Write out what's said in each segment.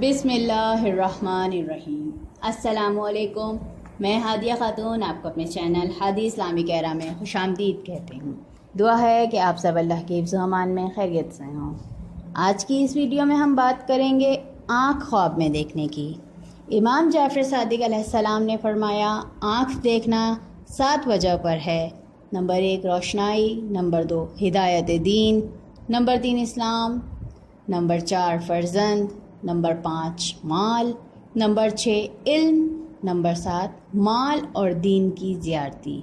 بسم اللہ الرحمن الرحیم۔ السلام علیکم، میں ہادیہ خاتون آپ کو اپنے چینل ہادی اسلامک ایرا میں خوش آمدید کہتے ہوں۔ دعا ہے کہ آپ سب اللہ کے حفظ و امان میں خیریت سے ہوں۔ آج کی اس ویڈیو میں ہم بات کریں گے آنکھ خواب میں دیکھنے کی۔ امام جعفر صادق علیہ السلام نے فرمایا، آنکھ دیکھنا 7 وجہ پر ہے۔ نمبر 1 روشنائی، نمبر 2 ہدایت دین، نمبر 3 اسلام، نمبر 4 فرزند، نمبر 5 مال، نمبر 6 علم، نمبر 7 مال اور دین کی زیارتی۔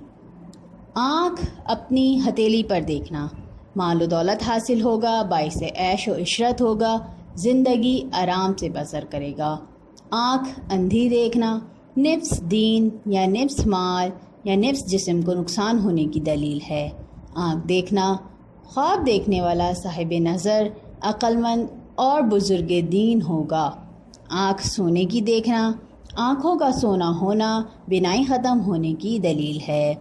آنکھ اپنی ہتھیلی پر دیکھنا، مال و دولت حاصل ہوگا، باعث عیش و عشرت ہوگا، زندگی آرام سے بسر کرے گا۔ آنکھ اندھی دیکھنا نفس دین یا نفس مال یا نفس جسم کو نقصان ہونے کی دلیل ہے۔ آنکھ دیکھنا، خواب دیکھنے والا صاحب نظر، عقل مند اور بزرگ دین ہوگا۔ آنکھ سونے کی دیکھنا، آنکھوں کا سونا ہونا بینائی ختم ہونے کی دلیل ہے۔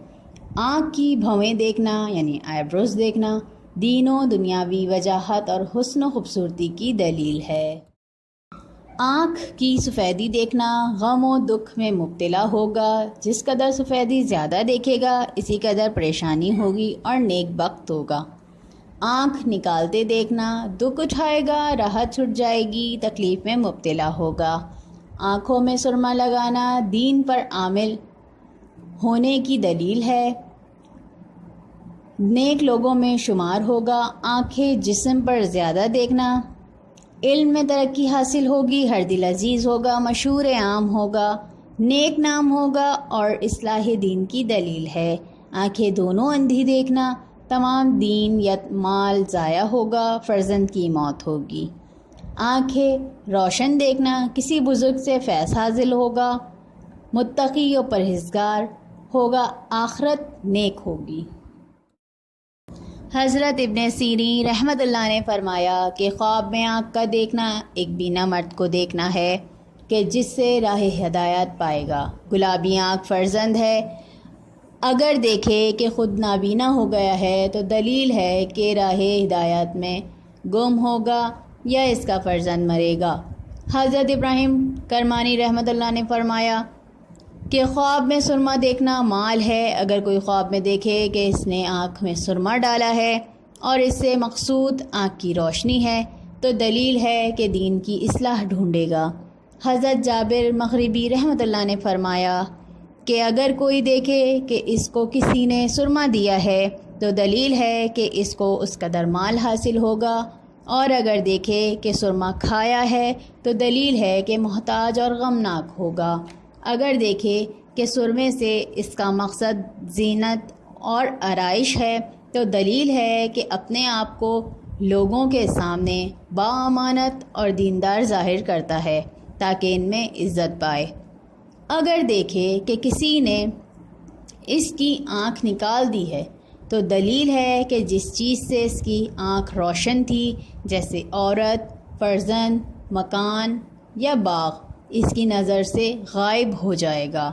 آنکھ کی بھویں دیکھنا یعنی آئی بروز دیکھنا دین و دنیاوی وجاہت اور حسن و خوبصورتی کی دلیل ہے۔ آنکھ کی سفیدی دیکھنا غم و دکھ میں مبتلا ہوگا، جس قدر سفیدی زیادہ دیکھے گا اسی قدر پریشانی ہوگی اور نیک بخت ہوگا۔ آنکھ نکالتے دیکھنا دکھ اٹھائے گا، راحت چھٹ جائے گی، تکلیف میں مبتلا ہوگا۔ آنکھوں میں سرما لگانا دین پر عامل ہونے کی دلیل ہے، نیک لوگوں میں شمار ہوگا۔ آنکھیں جسم پر زیادہ دیکھنا علم میں ترقی حاصل ہوگی، ہر دل عزیز ہوگا، مشہور عام ہوگا، نیک نام ہوگا اور اصلاح دین کی دلیل ہے۔ آنکھیں دونوں اندھی دیکھنا تمام دین یا مال ضائع ہوگا، فرزند کی موت ہوگی۔ آنکھیں روشن دیکھنا کسی بزرگ سے فیض حاصل ہوگا، متقی و پرہیزگار ہوگا، آخرت نیک ہوگی۔ حضرت ابن سیرین رحمۃ اللہ نے فرمایا کہ خواب میں آنکھ کا دیکھنا ایک بینا مرد کو دیکھنا ہے کہ جس سے راہ ہدایت پائے گا۔ گلابی آنکھ فرزند ہے، اگر دیکھے کہ خود نابینا ہو گیا ہے تو دلیل ہے کہ راہ ہدایت میں گم ہوگا یا اس کا فرزند مرے گا۔ حضرت ابراہیم کرمانی رحمۃ اللہ نے فرمایا کہ خواب میں سرما دیکھنا مال ہے، اگر کوئی خواب میں دیکھے کہ اس نے آنکھ میں سرما ڈالا ہے اور اس سے مقصود آنکھ کی روشنی ہے تو دلیل ہے کہ دین کی اصلاح ڈھونڈے گا۔ حضرت جابر مغربی رحمۃ اللہ نے فرمایا کہ اگر کوئی دیکھے کہ اس کو کسی نے سرما دیا ہے تو دلیل ہے کہ اس کو اس قدر مال حاصل ہوگا، اور اگر دیکھے کہ سرما کھایا ہے تو دلیل ہے کہ محتاج اور غمناک ہوگا۔ اگر دیکھے کہ سرمے سے اس کا مقصد زینت اور آرائش ہے تو دلیل ہے کہ اپنے آپ کو لوگوں کے سامنے باامانت اور دیندار ظاہر کرتا ہے تاکہ ان میں عزت پائے۔ اگر دیکھے کہ کسی نے اس کی آنکھ نکال دی ہے تو دلیل ہے کہ جس چیز سے اس کی آنکھ روشن تھی جیسے عورت، فرزند، مکان یا باغ اس کی نظر سے غائب ہو جائے گا۔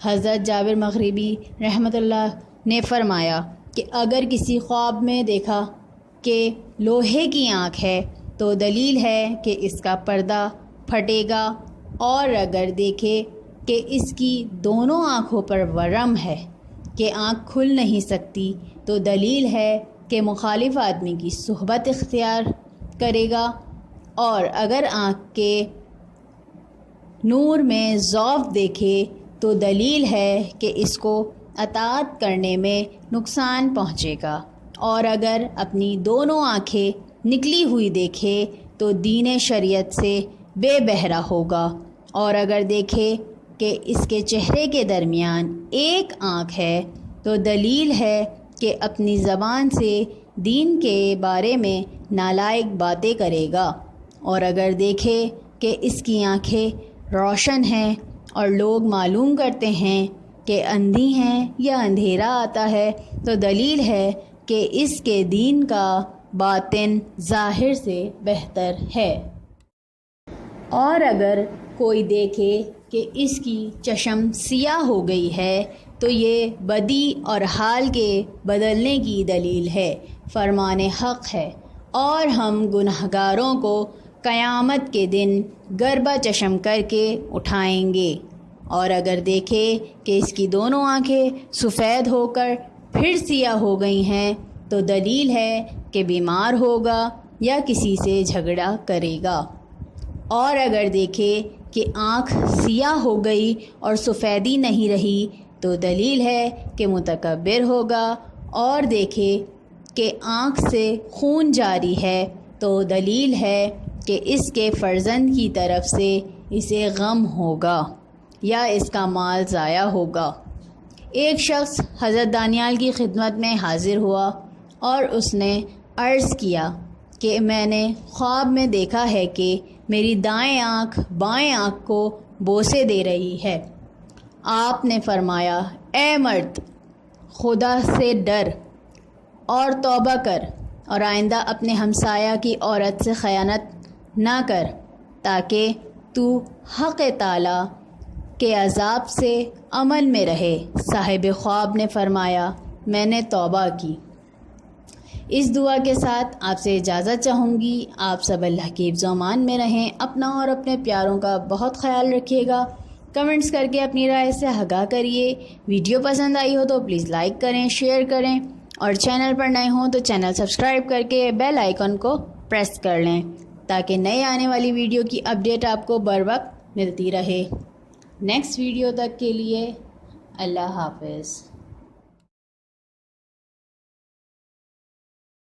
حضرت جابر مغربی رحمۃ اللہ نے فرمایا کہ اگر کسی خواب میں دیکھا کہ لوہے کی آنکھ ہے تو دلیل ہے کہ اس کا پردہ پھٹے گا، اور اگر دیکھے کہ اس کی دونوں آنکھوں پر ورم ہے کہ آنکھ کھل نہیں سکتی تو دلیل ہے کہ مخالف آدمی کی صحبت اختیار کرے گا، اور اگر آنکھ کے نور میں ضعف دیکھے تو دلیل ہے کہ اس کو اطاعت کرنے میں نقصان پہنچے گا، اور اگر اپنی دونوں آنکھیں نکلی ہوئی دیکھے تو دین شریعت سے بے بہرا ہوگا، اور اگر دیکھے کہ اس کے چہرے کے درمیان ایک آنکھ ہے تو دلیل ہے کہ اپنی زبان سے دین کے بارے میں نالائق باتیں کرے گا، اور اگر دیکھے کہ اس کی آنکھیں روشن ہیں اور لوگ معلوم کرتے ہیں کہ اندھی ہیں یا اندھیرا آتا ہے تو دلیل ہے کہ اس کے دین کا باطن ظاہر سے بہتر ہے۔ اور اگر کوئی دیکھے کہ اس کی چشم سیاہ ہو گئی ہے تو یہ بدی اور حال کے بدلنے کی دلیل ہے، فرمان حق ہے، اور ہم گنہگاروں کو قیامت کے دن گربہ چشم کر کے اٹھائیں گے، اور اگر دیکھے کہ اس کی دونوں آنکھیں سفید ہو کر پھر سیاہ ہو گئی ہیں تو دلیل ہے کہ بیمار ہوگا یا کسی سے جھگڑا کرے گا، اور اگر دیکھے کہ آنکھ سیاہ ہو گئی اور سفیدی نہیں رہی تو دلیل ہے کہ متکبر ہوگا، اور دیکھے کہ آنکھ سے خون جاری ہے تو دلیل ہے کہ اس کے فرزند کی طرف سے اسے غم ہوگا یا اس کا مال ضائع ہوگا۔ ایک شخص حضرت دانیال کی خدمت میں حاضر ہوا اور اس نے عرض کیا کہ میں نے خواب میں دیکھا ہے کہ میری دائیں آنکھ بائیں آنکھ کو بوسے دے رہی ہے۔ آپ نے فرمایا، اے مرد، خدا سے ڈر اور توبہ کر، اور آئندہ اپنے ہمسایہ کی عورت سے خیانت نہ کر، تاکہ تو حق تعالی کے عذاب سے امن میں رہے۔ صاحب خواب نے فرمایا، میں نے توبہ کی۔ اس دعا کے ساتھ آپ سے اجازت چاہوں گی۔ آپ سب اللہ کی حفظ و امان میں رہیں، اپنا اور اپنے پیاروں کا بہت خیال رکھیے گا۔ کمنٹس کر کے اپنی رائے سے آگاہ کریے۔ ویڈیو پسند آئی ہو تو پلیز لائک کریں، شیئر کریں، اور چینل پر نئے ہوں تو چینل سبسکرائب کر کے بیل آئیکن کو پریس کر لیں تاکہ نئے آنے والی ویڈیو کی اپڈیٹ آپ کو بر وقت ملتی رہے۔ نیکسٹ ویڈیو تک کے لیے اللہ حافظ۔